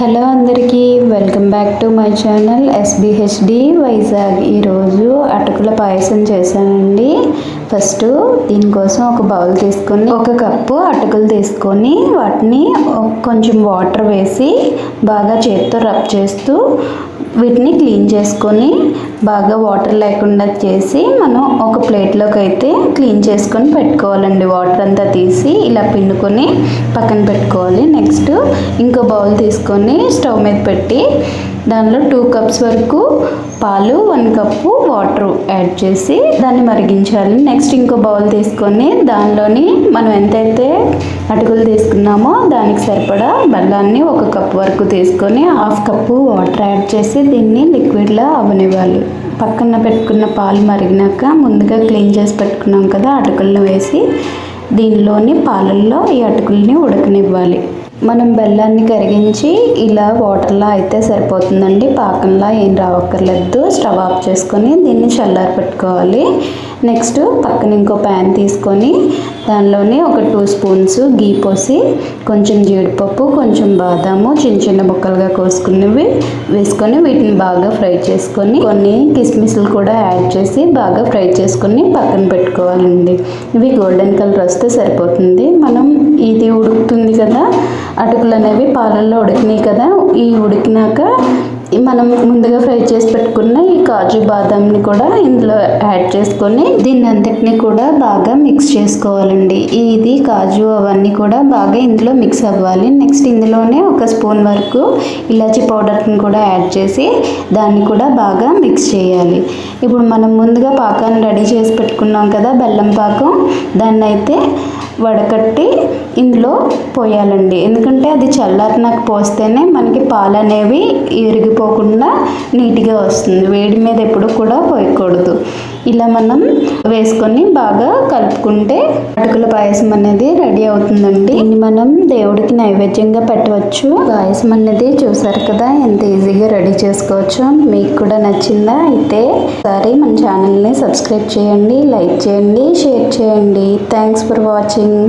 Hello అందరికీ welcome back to my channel SBHD Vizag. ఈరోజు అటుకుల పాయసం చేశానండి. ఫస్ట్ దీనికోసం ఒక బౌల్ తీసుకొని ఒక కప్పు అటుకులు తీసుకొని వాటిని కొంచెం వాటర్ వేసి బాగా చేత్తో రబ్ చేస్తూ వీటిని క్లీన్ చేసుకొని బాగా వాటర్ లేకుండా చేసి మనం ఒక ప్లేట్లోకి అయితే క్లీన్ చేసుకొని పెట్టుకోవాలండి. వాటర్ అంతా తీసి ఇలా పిండుకొని పక్కన పెట్టుకోవాలి. నెక్స్ట్ ఇంకో బౌల్ తీసుకొని స్టవ్ మీద పెట్టి దానిలో 2 కప్స్ వరకు పాలు 1 కప్పు వాటర్ యాడ్ చేసి దాన్ని మరిగించాలి. నెక్స్ట్ ఇంకో బౌల్ తీసుకొని దానిలోని మనం ఎంతైతే అటుకులు తీసుకున్నామో దానికి సరిపడా బెల్లాన్ని 1 కప్పు వరకు తీసుకొని 1/2 కప్పు వాటర్ యాడ్ చేసి దీన్ని లిక్విడ్లా అవ్వనివ్వాలి. పక్కన పెట్టుకున్న పాలు మరిగినాక ముందుగా క్లీన్ చేసి పెట్టుకున్నాం కదా అటుకులను వేసి దీనిలోని పాలల్లో ఈ అటుకుల్ని ఉడకనివ్వాలి. మనం బెల్లాన్ని కరిగించి ఇలా వాటర్లా అయితే సరిపోతుందండి. పాకంలా ఏం రావక్కర్లేదు. స్టవ్ ఆఫ్ చేసుకొని దీన్ని చల్లారి పెట్టుకోవాలి. నెక్స్ట్ పక్కన ఇంకో ప్యాన్ తీసుకొని దానిలోని ఒక 2 స్పూన్స్ గీ పోసి కొంచెం జీడిపప్పు కొంచెం బాదాము చిన్న చిన్న ముక్కలుగా కోసుకున్నవి వేసుకొని వీటిని బాగా ఫ్రై చేసుకొని కొన్ని కిస్మిస్లు కూడా యాడ్ చేసి బాగా ఫ్రై చేసుకొని పక్కన పెట్టుకోవాలండి. ఇవి గోల్డెన్ కలర్ వస్తే సరిపోతుంది. మనం ఇది ఉడుకుతుంది కదా అటుకులు అనేవి పాలల్లో ఉడికినాయి కదా, ఈ ఉడికినాక మనం ముందుగా ఫ్రై చేసి పెట్టుకున్న ఈ కాజు బాదాంని కూడా ఇందులో యాడ్ చేసుకొని దీన్ని అంతటిని కూడా బాగా మిక్స్ చేసుకోవాలండి. ఇది కాజు అవన్నీ కూడా బాగా ఇందులో మిక్స్ అవ్వాలి. నెక్స్ట్ ఇందులోనే 1 స్పూన్ వరకు ఇలాచీ పౌడర్ని కూడా యాడ్ చేసి దాన్ని కూడా బాగా మిక్స్ చేయాలి. ఇప్పుడు మనం ముందుగా పాకాన్ని రెడీ చేసి పెట్టుకున్నాం కదా బెల్లం పాకం, దాన్ని అయితే వడకట్టి ఇందులో పోయాలండి. ఎందుకంటే అది చల్లారినాక పోస్తేనే మనకి పాలు అనేవి ఇరిగిపోకుండా నీట్గా వస్తుంది. వేడి మీద ఎప్పుడు కూడా పోయకూడదు. ఇలా మనం వేసుకొని బాగా కలుపుకుంటే అటుకుల పాయసం అనేది రెడీ అవుతుందండి. దీన్ని మనం దేవుడికి నైవేద్యంగా పెట్టవచ్చు. పాయసం అనేది చూసారు కదా ఎంత ఈజీగా రెడీ చేసుకోవచ్చు. మీకు కూడా నచ్చిందా? అయితే ఒకసారి మన ఛానల్ని సబ్స్క్రైబ్ చేయండి, లైక్ చేయండి, షేర్ చేయండి. Thanks for watching.